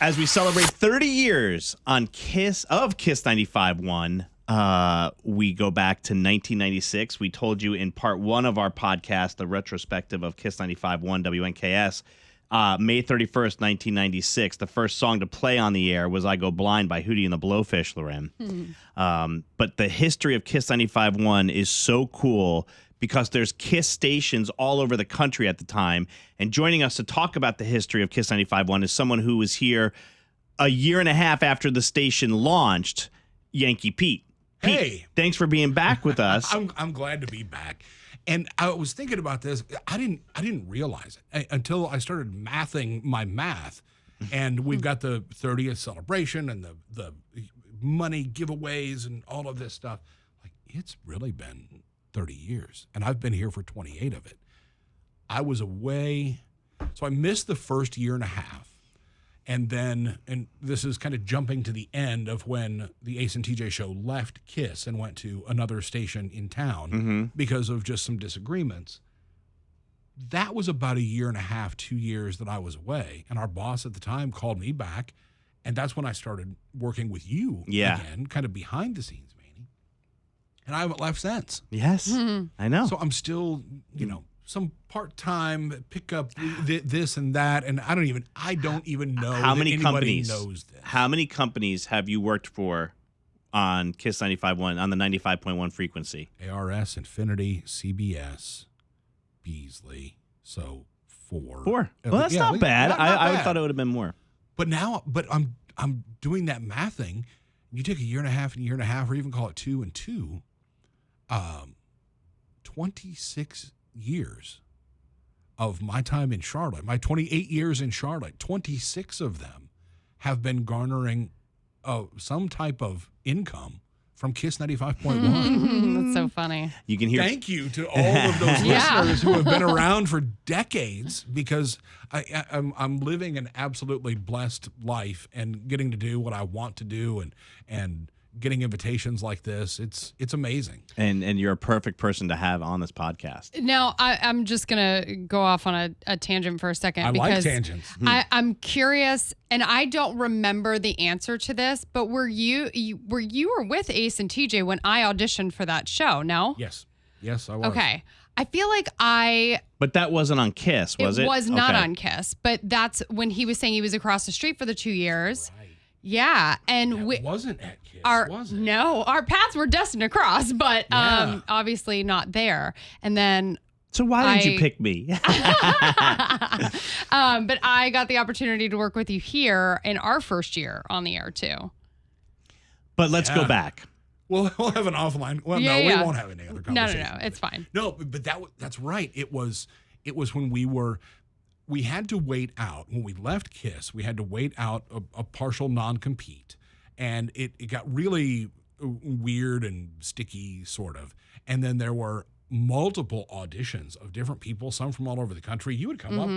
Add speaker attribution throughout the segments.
Speaker 1: As we celebrate 30 years on Kiss 95.1, we go back to 1996. We told you in part one of our podcast, the retrospective of Kiss 95.1 WNKS, May 31st, 1996. The first song to play on the air was I Go Blind by Hootie and the Blowfish, Loren. But the history of Kiss 95.1 is so cool because there's Kiss stations all over the country at the time. And joining us to talk about the history of Kiss 95.1 is someone who was here a year and a half after the station launched, Yankee Pete.
Speaker 2: Hey,
Speaker 1: thanks for being back with us.
Speaker 2: I'm glad to be back. And I was thinking about this. I didn't realize it until I started mathing my math. And we've got the 30th celebration and the money giveaways and all of this stuff. Like, it's really been 30 years, and I've been here for 28 of it. I was away, so I missed the first year and a half, and this is kind of jumping to the end of when the Ace and TJ show left Kiss and went to another station in town because of just some disagreements. That was about a year and a half, 2 years that I was away, and our boss at the time called me back, and that's when I started working with you again, kind of behind the scenes. And I haven't left since.
Speaker 1: Yes, I know.
Speaker 2: So I'm still, some part-time pick up this and that, and I don't even know
Speaker 1: how many
Speaker 2: anybody
Speaker 1: companies
Speaker 2: knows this.
Speaker 1: How many companies have you worked for on Kiss 95.1 on the 95.1 frequency?
Speaker 2: ARS, Infinity, CBS, Beasley. So 4.
Speaker 1: Well, that's not bad. I thought it would have been more.
Speaker 2: But I'm doing that mathing. You take a year and a half, or even call it 2 and 2. 26 years of my time in Charlotte, my 28 years in Charlotte, 26 of them have been garnering some type of income from Kiss 95.1.
Speaker 3: That's so funny.
Speaker 1: You can hear.
Speaker 2: Thank you to all of those listeners who have been around for decades, because I'm living an absolutely blessed life and getting to do what I want to do and getting invitations like this. It's amazing.
Speaker 1: And you're a perfect person to have on this podcast.
Speaker 3: Now, I'm just going to go off on a tangent for a second.
Speaker 2: I
Speaker 3: because
Speaker 2: like tangents.
Speaker 3: I'm curious, and I don't remember the answer to this, but were you were with Ace and TJ when I auditioned for that show, no?
Speaker 2: Yes, I was.
Speaker 3: Okay. I feel like
Speaker 1: But that wasn't on Kiss, was it?
Speaker 3: It was not on Kiss, but that's when he was saying he was across the street for the 2 years.
Speaker 2: Right.
Speaker 3: Yeah, and
Speaker 2: That wasn't at Kiss, was it?
Speaker 3: No, our paths were destined to cross, but obviously not there. And then
Speaker 1: so why didn't you pick me?
Speaker 3: But I got the opportunity to work with you here in our first year on the air too.
Speaker 1: But let's go back.
Speaker 2: We'll have an offline. Well, we won't have any other conversation.
Speaker 3: No, it's fine.
Speaker 2: No, but that's right. It was when we had to wait out. When we left Kiss, we had to wait out a partial non-compete. And it got really weird and sticky, sort of. And then there were multiple auditions of different people, some from all over the country. You would come up.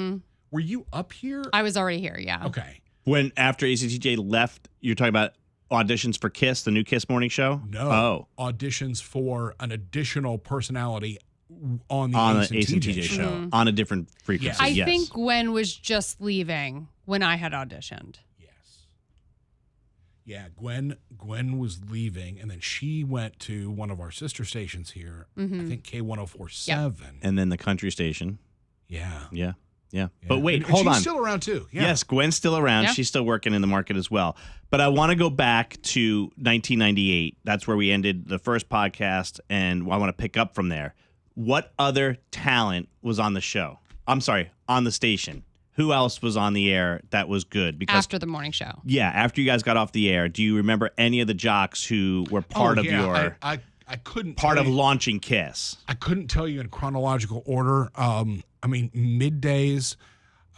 Speaker 2: Were you up here?
Speaker 3: I was already here, yeah.
Speaker 2: Okay.
Speaker 1: When after ACTJ left, you're talking about auditions for Kiss, the new Kiss morning show?
Speaker 2: No. Auditions for an additional personality on the Ace and TJ show.
Speaker 1: On a different frequency.
Speaker 3: I think Gwen was just leaving when I had auditioned.
Speaker 2: Yes. Yeah, Gwen was leaving, and then she went to one of our sister stations here, I think K1047.
Speaker 3: Yep.
Speaker 1: And then the country station.
Speaker 2: Yeah.
Speaker 1: But wait,
Speaker 2: and
Speaker 1: hold on.
Speaker 2: She's still around too. Yeah.
Speaker 1: Yes, Gwen's still around.
Speaker 3: Yeah.
Speaker 1: She's still working in the market as well. But I want to go back to 1998. That's where we ended the first podcast, and I want to pick up from there. What other talent was on the show? I'm sorry, on the station. Who else was on the air that was good? Because
Speaker 3: after the morning show.
Speaker 1: Yeah, after you guys got off the air, do you remember any of the jocks who were part of your
Speaker 2: I couldn't
Speaker 1: part of launching Kiss?
Speaker 2: I couldn't tell you in chronological order. I mean, middays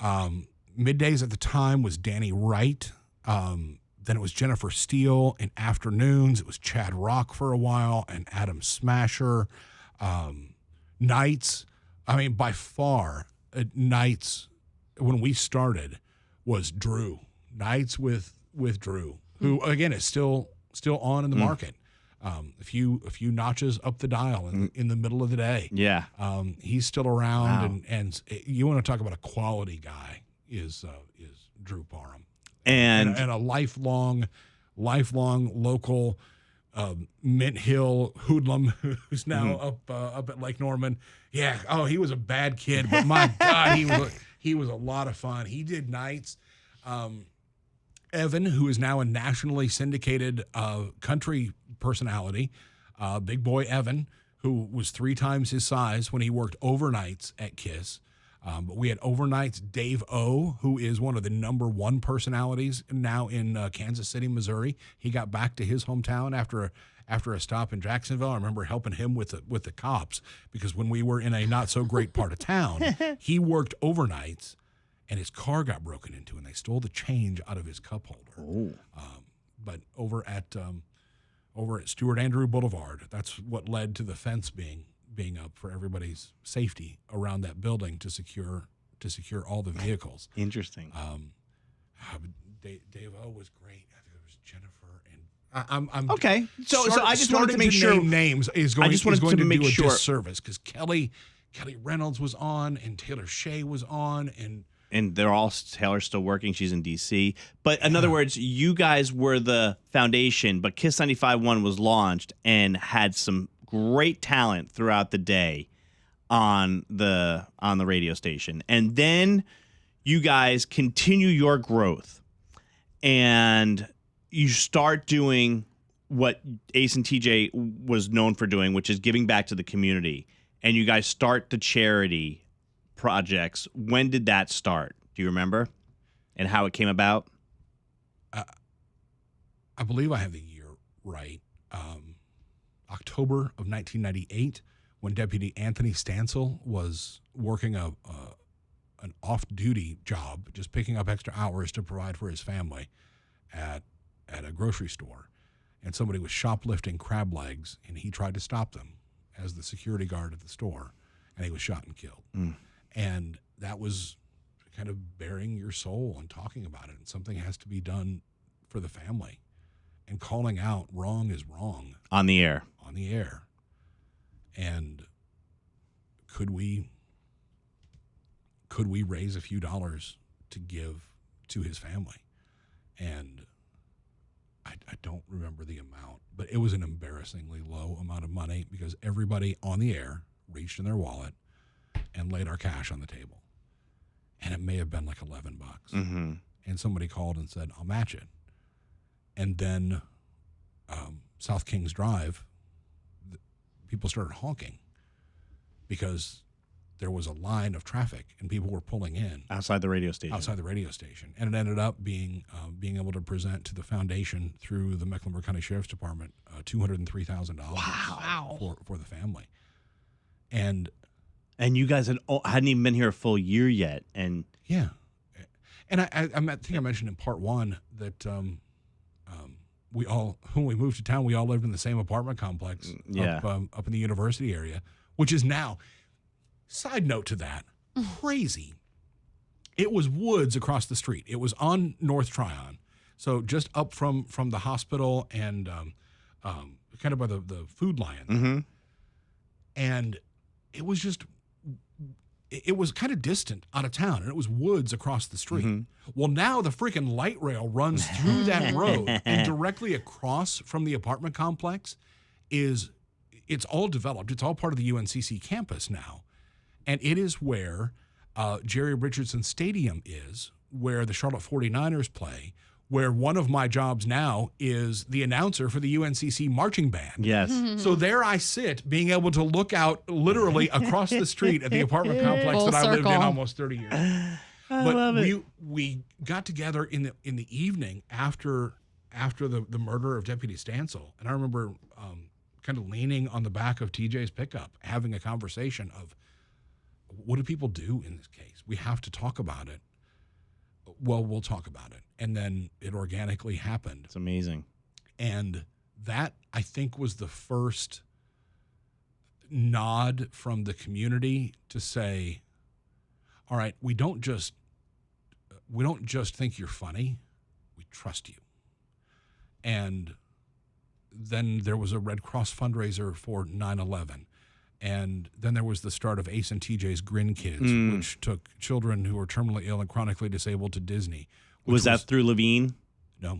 Speaker 2: at the time was Danny Wright. Then it was Jennifer Steele. In afternoons, it was Chad Rock for a while and Adam Smasher. Nights, I mean, by far, nights when we started was Drew. Nights with Drew, who again is still on in the market. A few notches up the dial in the middle of the day.
Speaker 1: Yeah.
Speaker 2: He's still around, and you want to talk about a quality guy is Drew Parham.
Speaker 1: And
Speaker 2: a lifelong local Mint Hill hoodlum who's now up at Lake Norman. Yeah. Oh, he was a bad kid, but my God, he was a lot of fun. He did nights. Evan, who is now a nationally syndicated country personality, big boy Evan, who was 3 times his size when he worked overnights at KISS. But we had overnights Dave O, who is one of the #1 personalities now in Kansas City, Missouri. He got back to his hometown after a stop in Jacksonville. I remember helping him with the cops because when we were in a not so great part of town, he worked overnights, and his car got broken into, and they stole the change out of his cup holder.
Speaker 1: Oh.
Speaker 2: But over at Stuart Andrew Boulevard, that's what led to the fence being up for everybody's safety around that building to secure all the vehicles.
Speaker 1: Interesting.
Speaker 2: Dave O was great. I think it was Jennifer and I'm
Speaker 1: okay. So I just wanted to make sure
Speaker 2: name names is going to do
Speaker 1: make
Speaker 2: a
Speaker 1: sure
Speaker 2: disservice because Kelly Reynolds was on and Taylor Shea was on
Speaker 1: and Taylor's still working. She's in D.C. But in other words, you guys were the foundation, but Kiss 95.1 was launched and had some great talent throughout the day on the radio station. And then you guys continue your growth and you start doing what Ace and TJ was known for doing, which is giving back to the community. And you guys start the charity projects. When did that start? Do you remember? And how it came about?
Speaker 2: I believe I have the year right. October of 1998, when Deputy Anthony Stansel was working an off-duty job, just picking up extra hours to provide for his family at a grocery store. And somebody was shoplifting crab legs, and he tried to stop them as the security guard at the store, and he was shot and killed. And that was kind of bearing your soul and talking about it. And something has to be done for the family. And calling out wrong is wrong.
Speaker 1: On the air.
Speaker 2: On the air. And could we raise a few dollars to give to his family? And I don't remember the amount, but it was an embarrassingly low amount of money because everybody on the air reached in their wallet and laid our cash on the table. And it may have been like $11.
Speaker 1: Mm-hmm.
Speaker 2: And somebody called and said, I'll match it. And then South Kings Drive, people started honking because there was a line of traffic and people were pulling in.
Speaker 1: Outside the radio station.
Speaker 2: And it ended up being able to present to the foundation through the Mecklenburg County Sheriff's Department $203,000 for the family. And
Speaker 1: you guys hadn't even been here a full year yet. And
Speaker 2: yeah. And I think I mentioned in part 1 that when we moved to town, we all lived in the same apartment complex up in the university area, which is now, side note to that, crazy. It was woods across the street. It was on North Tryon, so just up from the hospital and kind of by the Food Lion.
Speaker 1: Mm-hmm.
Speaker 2: And it was just, it was kind of distant out of town, and it was woods across the street.
Speaker 1: Mm-hmm.
Speaker 2: Well, now the freaking light rail runs through that road, and directly across from the apartment complex it's all developed. It's all part of the UNCC campus now, and it is where Jerry Richardson Stadium is, where the Charlotte 49ers play, where one of my jobs now is the announcer for the UNCC marching band.
Speaker 1: Yes.
Speaker 2: So there I sit, being able to look out literally across the street at the apartment complex
Speaker 3: Full
Speaker 2: that I lived in
Speaker 3: circle.
Speaker 2: almost 30 years.
Speaker 1: I love it.
Speaker 2: We got together in the evening after the murder of Deputy Stansel, and I remember kind of leaning on the back of TJ's pickup, having a conversation of, what do people do in this case? We have to talk about it. Well, we'll talk about it. And then it organically happened.
Speaker 1: It's amazing.
Speaker 2: And that, I think, was the first nod from the community to say, all right, we don't just think you're funny, we trust you. And then there was a Red Cross fundraiser for 9/11. And then there was the start of Ace and TJ's Grin Kids, which took children who were terminally ill and chronically disabled to Disney.
Speaker 1: Was that through Levine?
Speaker 2: No.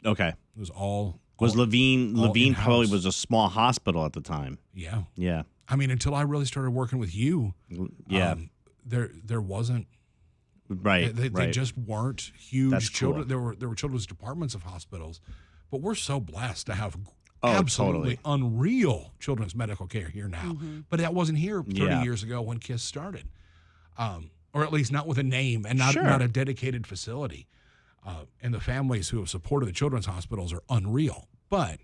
Speaker 1: Okay.
Speaker 2: It was all.
Speaker 1: Levine
Speaker 2: in-house.
Speaker 1: probably was a small hospital at the time.
Speaker 2: Yeah.
Speaker 1: Yeah.
Speaker 2: I mean, until I really started working with you.
Speaker 1: Yeah.
Speaker 2: There wasn't.
Speaker 1: Right.
Speaker 2: They just weren't huge
Speaker 1: That's
Speaker 2: children.
Speaker 1: cool.
Speaker 2: There were children's departments of hospitals, but we're so blessed to have
Speaker 1: Oh,
Speaker 2: absolutely
Speaker 1: totally.
Speaker 2: unreal children's medical care here now. But that wasn't here 30
Speaker 1: Yeah.
Speaker 2: years ago when KISS started, or at least not with a name and not
Speaker 1: Sure.
Speaker 2: a dedicated facility. And the families who have supported the children's hospitals are unreal. But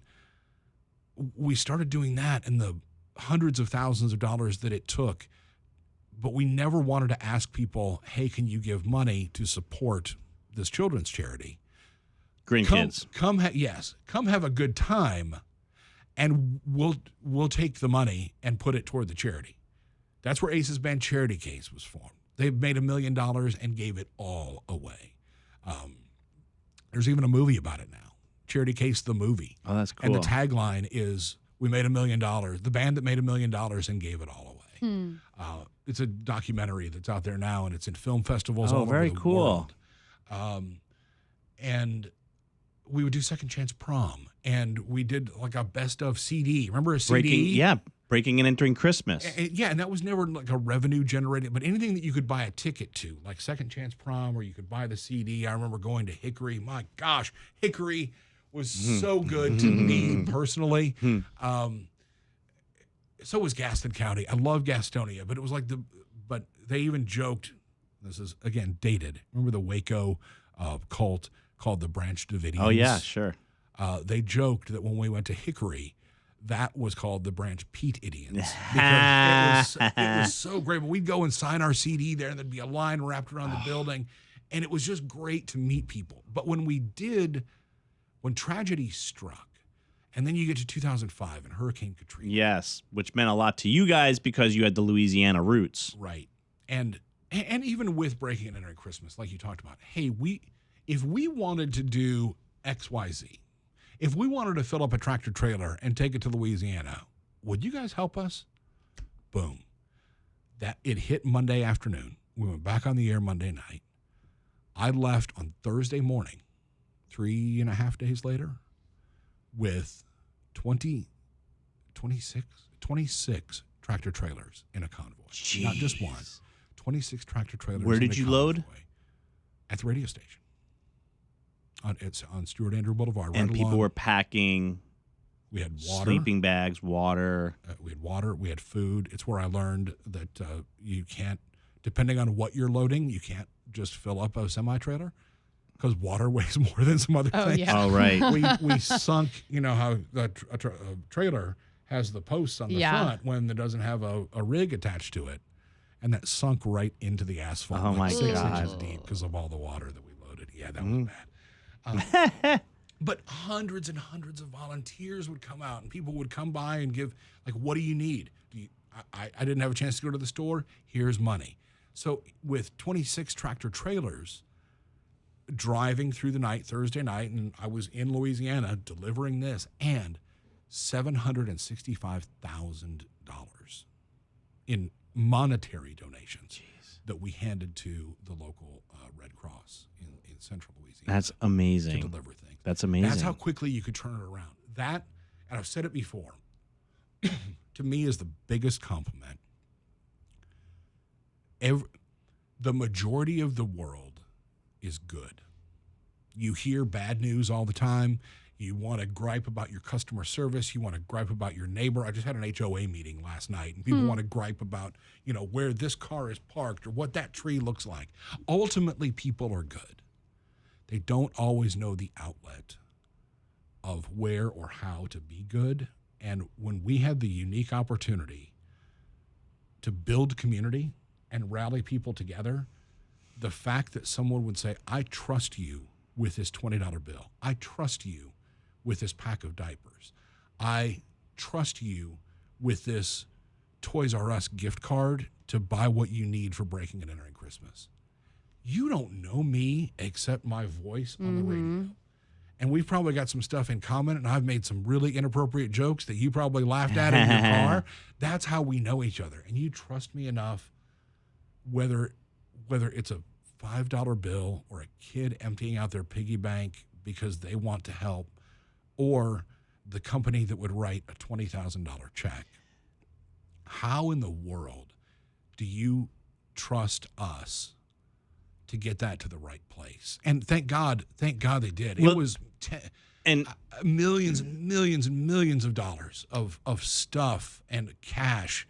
Speaker 2: we started doing that and the hundreds of thousands of dollars that it took. But we never wanted to ask people, hey, can you give money to support this children's charity?
Speaker 1: Green kids.
Speaker 2: Come have a good time, and we'll take the money and put it toward the charity. That's where Ace's Band Charity Case was formed. They've made $1 million and gave it all away. There's even a movie about it now, Charity Case the movie.
Speaker 1: Oh, that's cool.
Speaker 2: And the tagline is, "We made $1 million. The band that made $1 million and gave it all away." It's a documentary that's out there now, and it's in film festivals all over
Speaker 1: very
Speaker 2: the
Speaker 1: cool.
Speaker 2: world. And we would do Second Chance Prom, and we did like a best of CD. Remember a CD?
Speaker 1: Breaking and entering Christmas.
Speaker 2: And that was never like a revenue generated, but anything that you could buy a ticket to, like Second Chance Prom, or you could buy the CD. I remember going to Hickory. My gosh, Hickory was so good to me personally. So was Gaston County. I love Gastonia, but it was like but they even joked, this is again dated. Remember the Waco cult called the Branch Davidians?
Speaker 1: Oh, yeah, sure.
Speaker 2: They joked that when we went to Hickory, that was called the Branch Pete Idians, because it was so great. But we'd go and sign our CD there, and there'd be a line wrapped around the building, and it was just great to meet people. But when tragedy struck, and then you get to 2005 and Hurricane Katrina.
Speaker 1: Yes, which meant a lot to you guys because you had the Louisiana roots.
Speaker 2: Right. And even with Breaking and Entering Christmas, like you talked about, hey, if we wanted to do XYZ, if we wanted to fill up a tractor trailer and take it to Louisiana, would you guys help us? Boom. That it hit Monday afternoon. We went back on the air Monday night. I left on Thursday morning, 3.5 days later, with 26 tractor trailers in a convoy.
Speaker 1: Jeez.
Speaker 2: Not just one. 26 tractor trailers.
Speaker 1: Where
Speaker 2: in
Speaker 1: did
Speaker 2: a
Speaker 1: you
Speaker 2: convoy
Speaker 1: load?
Speaker 2: At the radio station. It's on Stuart Andrew Boulevard.
Speaker 1: And
Speaker 2: right
Speaker 1: people
Speaker 2: along.
Speaker 1: were packing
Speaker 2: We had water.
Speaker 1: sleeping bags, water.
Speaker 2: We had water. We had food. It's where I learned that you can't, depending on what you're loading, you can't just fill up a semi-trailer because water weighs more than some other things.
Speaker 3: Yeah.
Speaker 1: Oh, right.
Speaker 2: We sunk, you know, how a trailer has the posts on the front when it doesn't have a rig attached to it. And that sunk right into the asphalt.
Speaker 1: Oh, my
Speaker 2: 6
Speaker 1: God.
Speaker 2: inches deep because of all the water that we loaded. Yeah, that
Speaker 1: Mm-hmm.
Speaker 2: was bad. But hundreds and hundreds of volunteers would come out, and people would come by and give, like, what do you need? I didn't have a chance to go to the store. Here's money. So with 26 tractor trailers driving through the night, Thursday night, and I was in Louisiana delivering this, and $765,000 in monetary donations that we handed to the local Red Cross in central Louisiana.
Speaker 1: That's amazing.
Speaker 2: To deliver things.
Speaker 1: That's amazing.
Speaker 2: That's how quickly you could turn it around. That, and I've said it before, to me is the biggest compliment. The majority of the world is good. You hear bad news all the time. You want to gripe about your customer service. You want to gripe about your neighbor. I just had an HOA meeting last night, and people want to gripe about, you know, where this car is parked or what that tree looks like. Ultimately, people are good. They don't always know the outlet of where or how to be good. And when we had the unique opportunity to build community and rally people together, the fact that someone would say, I trust you with this $20 bill. I trust you with this pack of diapers. I trust you with this Toys R Us gift card to buy what you need for Breaking and Entering Christmas. You don't know me except my voice on the radio. And we've probably got some stuff in common, and I've made some really inappropriate jokes that you probably laughed at in your car. That's how we know each other. And you trust me enough, whether it's a $5 bill or a kid emptying out their piggy bank because they want to help, or the company that would write a $20,000 check. How in the world do you trust us to get that to the right place? And thank God they did.
Speaker 1: Well,
Speaker 2: it was millions and millions and millions of dollars of stuff and cash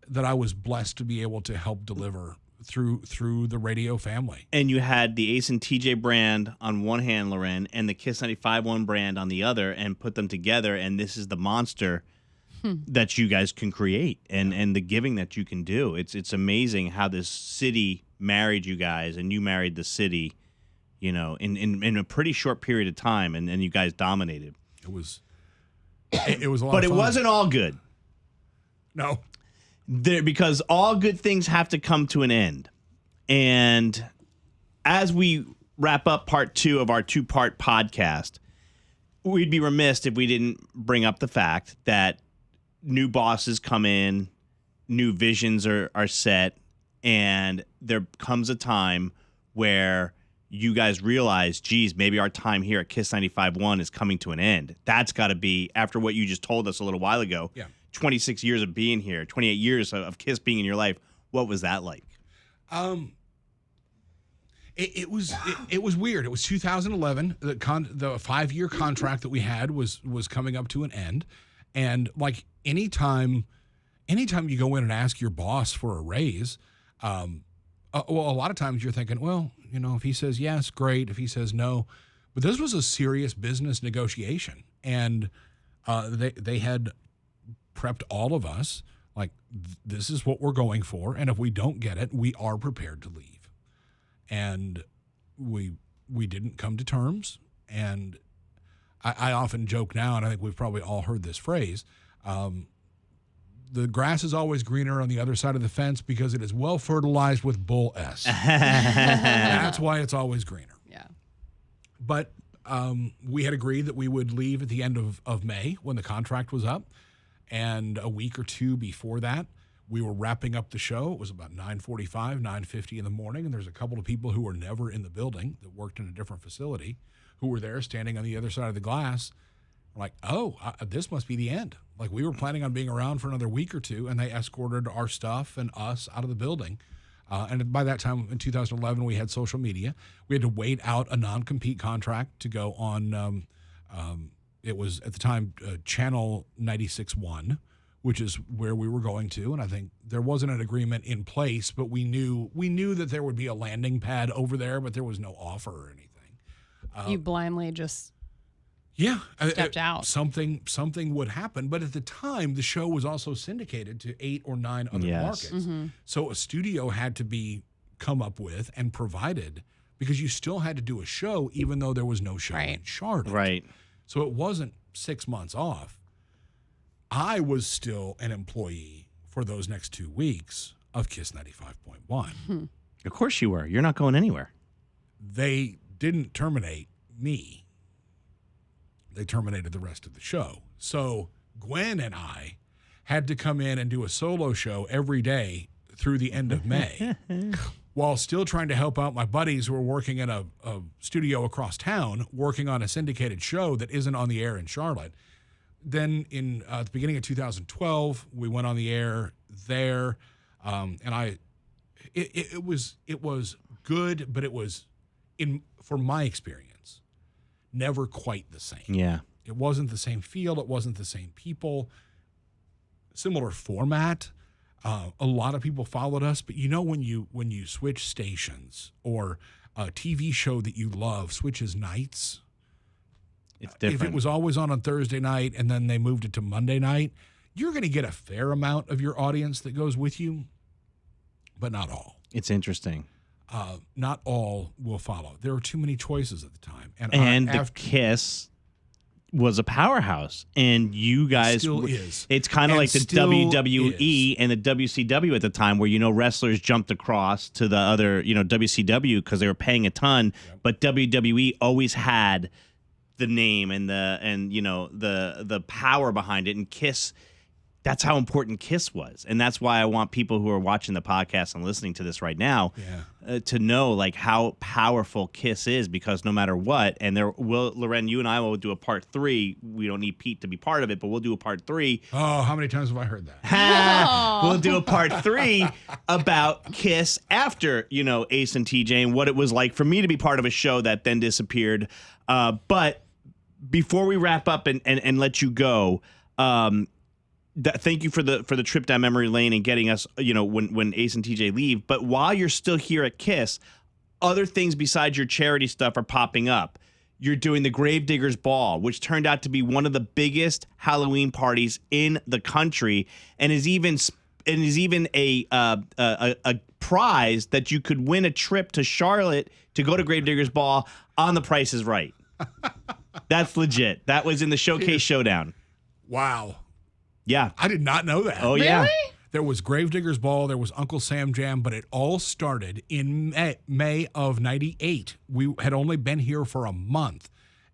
Speaker 2: that I was blessed to be able to help deliver through the radio family.
Speaker 1: And you had the Ace and TJ brand on one hand, Loren, and the Kiss 95.1 brand on the other, and put them together, and this is the monster that you guys can create, and the giving that you can do. It's amazing how this city married you guys, and you married the city, in a pretty short period of time, and you guys dominated.
Speaker 2: It was a lot
Speaker 1: But
Speaker 2: of
Speaker 1: it
Speaker 2: fun.
Speaker 1: wasn't all good.
Speaker 2: No.
Speaker 1: Because all good things have to come to an end. And as we wrap up part 2 of our 2-part podcast, we'd be remiss if we didn't bring up the fact that new bosses come in, new visions are set, and there comes a time where you guys realize, geez, maybe our time here at Kiss 95.1 is coming to an end. That's got to be, after what you just told us a little while ago, 26 years of being here, 28 years of Kiss being in your life. What was that like?
Speaker 2: It was weird. It was 2011. The 5-year contract that we had was coming up to an end, and like anytime you go in and ask your boss for a raise, a lot of times you're thinking, well, if he says yes, great. If he says no, but this was a serious business negotiation, and they had prepped all of us like, this is what we're going for, and if we don't get it, we are prepared to leave. And we didn't come to terms. And I often joke now, and I think we've probably all heard this phrase, the grass is always greener on the other side of the fence because it is well fertilized with bull S. That's why it's always greener.
Speaker 3: Yeah.
Speaker 2: But we had agreed that we would leave at the end of May when the contract was up. And a week or two before that, we were wrapping up the show. It was about 9:45, 9:50 in the morning, and there's a couple of people who were never in the building that worked in a different facility who were there standing on the other side of the glass. Like, this must be the end. Like, we were planning on being around for another week or two, and they escorted our stuff and us out of the building. And by that time, in 2011, we had social media. We had to wait out a non-compete contract to go on, it was, at the time, Channel 96.1, which is where we were going to. And I think there wasn't an agreement in place, but we knew that there would be a landing pad over there, but there was no offer or anything.
Speaker 3: You blindly just stepped out.
Speaker 2: Something would happen. But at the time, the show was also syndicated to 8 or 9 other markets. Mm-hmm. So a studio had to be come up with and provided, because you still had to do a show even though there was no show in Charlotte.
Speaker 1: Right.
Speaker 2: So it wasn't 6 months off. I was still an employee for those next 2 weeks of Kiss 95.1.
Speaker 1: Of course you were. You're not going anywhere.
Speaker 2: They didn't terminate me. They terminated the rest of the show. So Gwen and I had to come in and do a solo show every day through the end of May while still trying to help out my buddies who were working in a studio across town, working on a syndicated show that isn't on the air in Charlotte. Then in the beginning of 2012, we went on the air there, and it was good, but it was, for my experience, never quite the same.
Speaker 1: Yeah.
Speaker 2: It wasn't the same feel. It wasn't the same people. Similar format. A lot of people followed us, but when you switch stations, or a TV show that you love switches nights,
Speaker 1: it's different.
Speaker 2: If it was always on Thursday night and then they moved it to Monday night, you're going to get a fair amount of your audience that goes with you, but not all.
Speaker 1: It's interesting.
Speaker 2: Not all will follow. There were too many choices at the time.
Speaker 1: And the Kiss was a powerhouse, and you guys
Speaker 2: still is.
Speaker 1: It's kind of like the WWE and the WCW at the time, where wrestlers jumped across to the other WCW because they were paying a ton, but WWE always had the name and the power behind it, and Kiss that's how important Kiss was. And that's why I want people who are watching the podcast and listening to this right now to know like how powerful Kiss is, because no matter what, and Loren, you and I will do a part 3. We don't need Pete to be part of it, but we'll do a part 3.
Speaker 2: Oh, how many times have I heard that?
Speaker 1: We'll do a part 3 about Kiss after, Ace and TJ and what it was like for me to be part of a show that then disappeared. But before we wrap up and let you go, thank you for the trip down memory lane and getting us, when Ace and TJ leave. But while you're still here at Kiss, other things besides your charity stuff are popping up. You're doing the Gravediggers Ball, which turned out to be one of the biggest Halloween parties in the country, and is even a prize that you could win a trip to Charlotte to go to Gravediggers Ball on The Price is Right. That's legit. That was in the Showcase Showdown.
Speaker 2: Wow.
Speaker 1: Yeah.
Speaker 2: I did not know that.
Speaker 1: Oh, yeah.
Speaker 3: Really?
Speaker 2: There was Gravediggers Ball, there was Uncle Sam Jam, but it all started in May of 98. We had only been here for a month,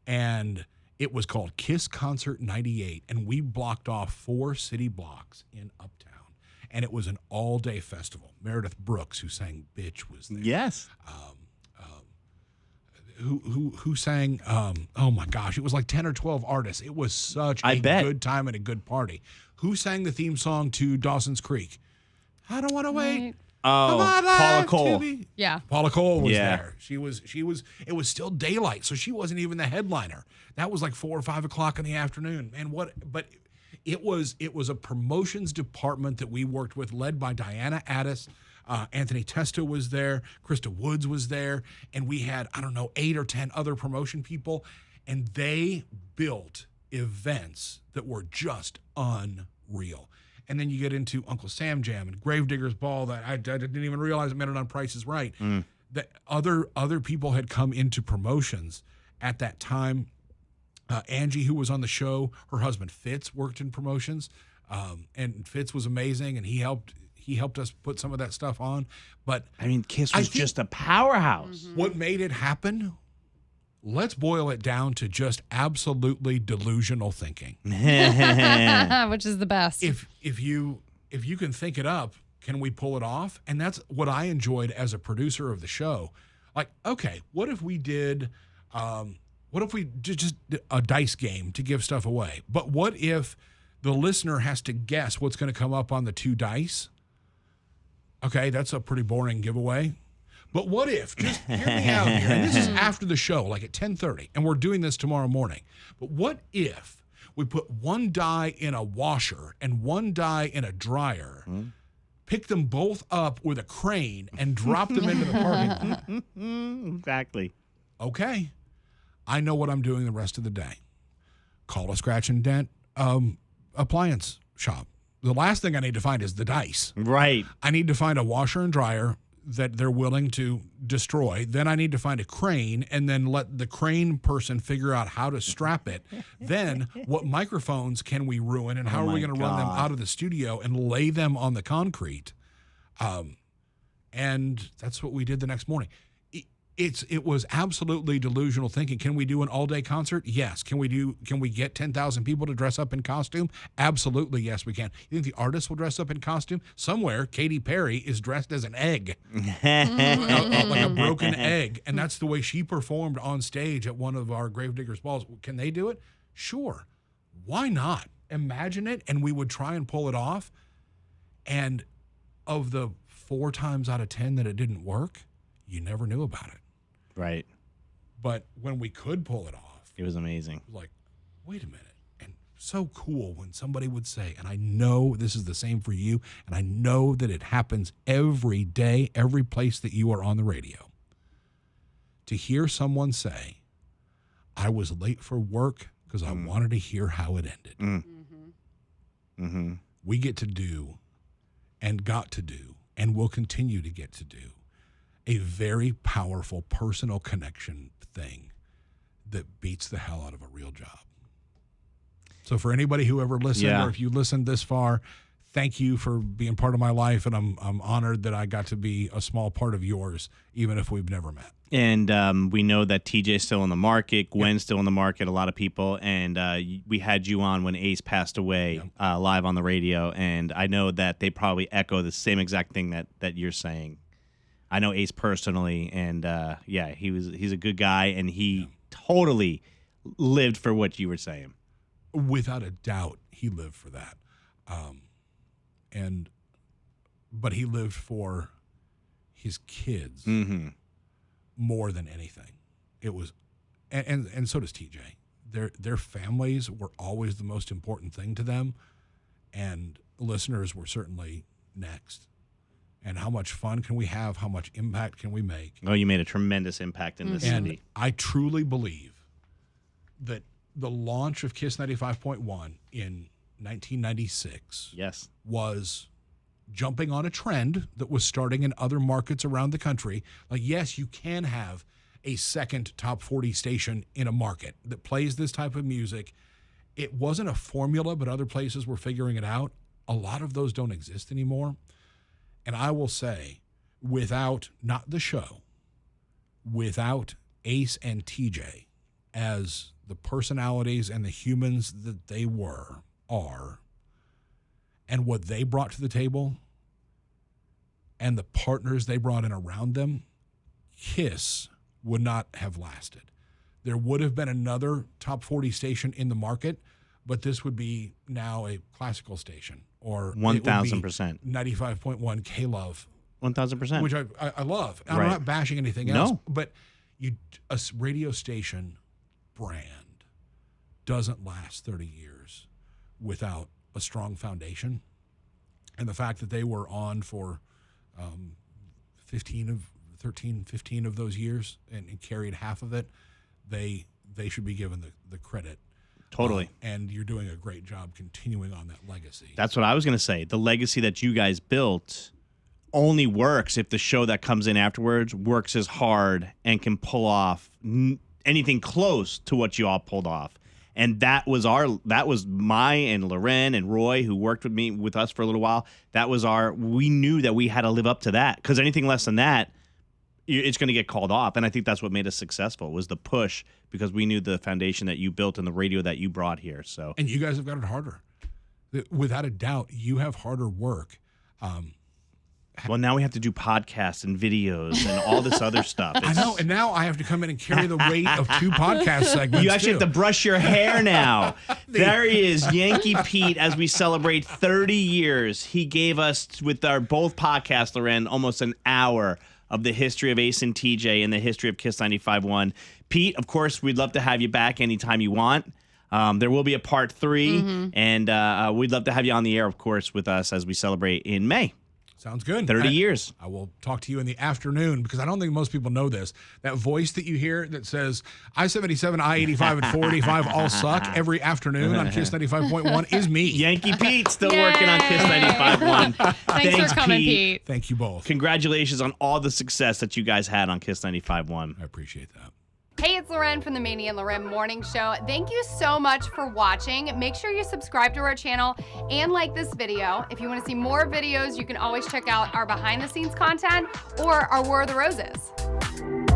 Speaker 2: and it was called Kiss Concert 98, and we blocked off 4 city blocks in Uptown, and it was an all-day festival. Meredith Brooks, who sang Bitch, was there.
Speaker 1: Yes.
Speaker 2: Who sang, oh my gosh, it was like 10 or 12 artists. It was such a good time and a good party. Who sang the theme song to Dawson's Creek? I don't want to wait.
Speaker 1: Oh, Paula Cole.
Speaker 3: Yeah.
Speaker 2: Paula Cole was there. She was, it was still daylight, so she wasn't even the headliner. That was like 4 or 5 o'clock in the afternoon. But it was a promotions department that we worked with, led by Diana Addis. Anthony Testa was there, Krista Woods was there, and we had, 8 or 10 other promotion people, and they built events that were just unreal. And then you get into Uncle Sam Jam and Gravediggers Ball that I didn't even realize it meant it on Price is Right. That other people had come into promotions at that time. Angie, who was on the show, her husband Fitz worked in promotions, and Fitz was amazing, and he helped us put some of that stuff on. But
Speaker 1: Kiss was just a powerhouse.
Speaker 3: Mm-hmm.
Speaker 2: What made it happen? Let's boil it down to just absolutely delusional thinking.
Speaker 3: Which is the best.
Speaker 2: If you can think it up, can we pull it off? And that's what I enjoyed as a producer of the show. Like, okay, what if we did just a dice game to give stuff away? But what if the listener has to guess what's going to come up on the 2 dice? Okay, that's a pretty boring giveaway. But what if, just hear me out here, and this is after the show, like at 10:30, and we're doing this tomorrow morning. But what if we put 1 die in a washer and 1 die in a dryer, pick them both up with a crane, and drop them into the parking lot?
Speaker 1: Exactly.
Speaker 2: Okay, I know what I'm doing the rest of the day. Call a scratch and dent appliance shop. The last thing I need to find is the dice.
Speaker 1: Right.
Speaker 2: I need to find a washer and dryer that they're willing to destroy. Then I need to find a crane and then let the crane person figure out how to strap it. Then what microphones can we ruin and how are we going to run them out of the studio and lay them on the concrete? And that's what we did the next morning. It was absolutely delusional thinking. Can we do an all-day concert? Yes. Can we get 10,000 people to dress up in costume? Absolutely, yes, we can. You think the artists will dress up in costume? Somewhere, Katy Perry is dressed as an egg, like a broken egg, and that's the way she performed on stage at one of our Gravediggers Balls. Can they do it? Sure. Why not? Imagine it, and we would try and pull it off. And of the 4 times out of 10 that it didn't work, you never knew about it.
Speaker 1: Right.
Speaker 2: But when we could pull it off,
Speaker 1: it was amazing.
Speaker 2: It was like, wait a minute. And so cool when somebody would say, and I know this is the same for you, and I know that it happens every day, every place that you are on the radio. To hear someone say, I was late for work because I wanted to hear how it ended. We get to do and got to do and will continue to get to do a very powerful personal connection thing that beats the hell out of a real job. So for anybody who ever listened, or if you listened this far, thank you for being part of my life, and I'm honored that I got to be a small part of yours, even if we've never met.
Speaker 1: And we know that TJ's still in the market, Gwen's still in the market, a lot of people. And we had you on when Ace passed away live on the radio. And I know that they probably echo the same exact thing that you're saying. I know Ace personally, and he's a good guy, and he totally lived for what you were saying.
Speaker 2: Without a doubt, he lived for that. But he lived for his kids.
Speaker 1: Mm-hmm.
Speaker 2: More than anything. It was, and so does TJ. Their families were always the most important thing to them, and listeners were certainly next. And how much fun can we have? How much impact can we make?
Speaker 1: Oh, you made a tremendous impact in this city.
Speaker 2: And I truly believe that the launch of Kiss 95.1 in 1996 was jumping on a trend that was starting in other markets around the country. Like, yes, you can have a second top 40 station in a market that plays this type of music. It wasn't a formula, but other places were figuring it out. A lot of those don't exist anymore. And I will say, without, not the show, without Ace and TJ as the personalities and the humans that they are, and what they brought to the table and the partners they brought in around them, Kiss would not have lasted. There would have been another top 40 station in the market, but this would be now a classical station, or
Speaker 1: 1,000%.
Speaker 2: 95.1 K-Love.
Speaker 1: 1,000%.
Speaker 2: Which I love. I'm not bashing anything else, but a radio station brand doesn't last 30 years without a strong foundation. And the fact that they were on for 15 of those years and carried half of it, they should be given the credit.
Speaker 1: Totally.
Speaker 2: And you're doing a great job continuing on that legacy.
Speaker 1: That's what I was going to say. The legacy that you guys built only works if the show that comes in afterwards works as hard and can pull off anything close to what you all pulled off. And that was my and Loren and Roy, who worked with us for a little while. We knew that we had to live up to that, because anything less than that, it's going to get called off. And I think that's what made us successful, was the push, because we knew the foundation that you built and the radio that you brought here. So,
Speaker 2: and you guys have got it harder. Without a doubt, you have harder work.
Speaker 1: Well, now we have to do podcasts and videos and all this other stuff.
Speaker 2: I know, and now I have to come in and carry the weight of 2 podcast segments.
Speaker 1: You actually have to brush your hair now. There he is, Yankee Pete, as we celebrate 30 years. He gave us, with our both podcasts, Loren, almost an hour of the history of Ace and TJ and the history of Kiss 95.1. Pete, of course, we'd love to have you back anytime you want. There will be a part 3, and we'd love to have you on the air, of course, with us as we celebrate in May.
Speaker 2: Sounds good.
Speaker 1: 30 years.
Speaker 2: I will talk to you in the afternoon, because I don't think most people know this. That voice that you hear that says I-77, I-85, and 485 all suck every afternoon on Kiss 95.1 is me.
Speaker 1: Yankee Pete, still working on Kiss 95.1.
Speaker 3: Thanks for coming, Pete.
Speaker 2: Thank you both.
Speaker 1: Congratulations on all the success that you guys had on Kiss 95.1.
Speaker 2: I appreciate that.
Speaker 3: Hey, it's Loren from the Maney and Loren Morning Show. Thank you so much for watching. Make sure you subscribe to our channel and like this video. If you want to see more videos, you can always check out our behind the scenes content or our War of the Roses.